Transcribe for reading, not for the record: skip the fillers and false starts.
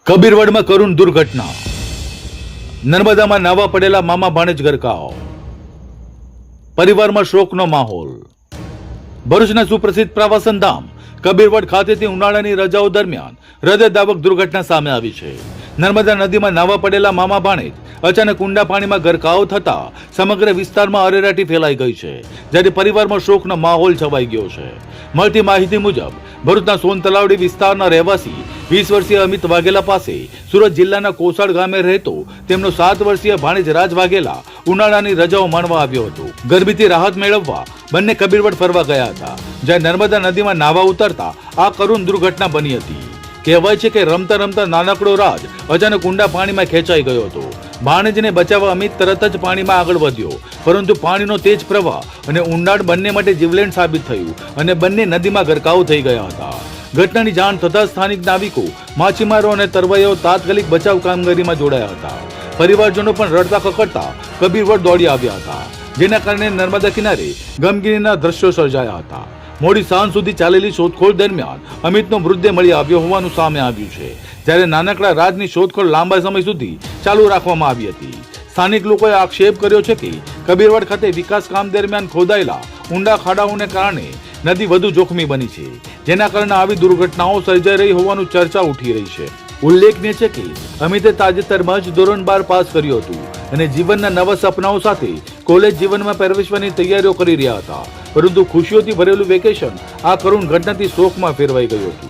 કબીરવડમાં કરુણ દુર્ઘટના. નર્મદામાં નાવા પડેલા મામા ભાણેજ ગરકાવ. પરિવારમાં શોકનો માહોલ. ભરૂચના સુપ્રસિદ્ધ પ્રવાસન ધામ કબીરવડ ખાતેથી ઉનાળાની રજાઓ દરમિયાન હૃદયદાવક દુર્ઘટના સામે આવી છે. નર્મદા નદીમાં નાવા પડેલા મામા ભાણેજ અચાનક ઊંડા પાણીમાં ગરકાવ થતા સમગ્ર વિસ્તારમાં અરેરાટી ફેલાઈ ગઈ છે, જ્યારે પરિવારમાં શોકનો માહોલ છવાઈ ગયો છે. મળતી માહિતી મુજબ ભરૂચના સોનતલાવડી વિસ્તારના રહેવાસી 20 વર્ષીય અમિત વાઘેલા પાસે સુરત જિલ્લાના કોસાડ ગામે રહેતો તેમનો 7 વર્ષીય ભાણેજ રાજ વાઘેલા ઉનાળાની રજાઓ માણવા આવ્યો હતો. ગરમીથી રાહત મેળવવા બંને કબીરવડ ફરવા ગયા હતા, જ્યાં નર્મદા નદીમાં નાવા ઉતરતા આ કરુણ દુર્ઘટના બની હતી. કહેવાય છે કે રમતા રમતા નાનકડો રાજ અચાનક ઊંડા પાણીમાં ખેંચાઈ ગયો હતો. ભાણેજને બચાવવા અમિત તરત જ પાણીમાં આગળ વધ્યો, પરંતુ પાણીનો તેજ પ્રવાહ અને ઊંડાણ બંને માટે જીવલેણ સાબિત થયું અને બંને નદીમાં ગરકાવ થઈ ગયા હતા. ઘટનાની જાણ થતાં સ્થાનિક નાવિકો, માછીમારો અને તરવૈયાઓ તાત્કાલિક બચાવ કામગીરીમાં જોડાયા હતા. પરિવારજનો પણ રડતા કકડતા કબીરવડ દોડી આવ્યા હતા, જેના કારણે નર્મદા કિનારે ગમગીનીના દ્રશ્યો સર્જાયા હતા. મોડી સાંજ સુધી ચાલેલી શોધખોળ દરમિયાન અમિતનો મૃતદેહ મળી આવ્યો હોવાનું સામે આવ્યું છે, જ્યારે નાનકડા રાજની શોધખોળ લાંબા સમય સુધી ચાલુ રાખવામાં આવી હતી. સ્થાનિક લોકોએ આક્ષેપ કર્યો છે કે કબીરવડ ખાતે વિકાસ કામ દરમિયાન ખોદાયેલા ઊંડા ખાડાઓને કારણે નદી વધુ જોખમી બની છે, જેના કારણે આવી દુર્ઘટનાઓ સર્જાઈ રહી હોવાનું ચર્ચા ઉઠી રહી છે. ઉલ્લેખનીય છે કે અમિતે તાજેતરમાં જ ધોરણ 12 પાસ કર્યું હતું અને જીવનના નવા સપનાઓ સાથે કોલેજ જીવનમાં પ્રવેશવાની તૈયારીઓ કરી રહ્યા હતા, પરંતુ ખુશીઓથી ભરેલું વેકેશન આ કરુણ ઘટનાથી શોકમાં ફેરવાઈ ગયું હતું.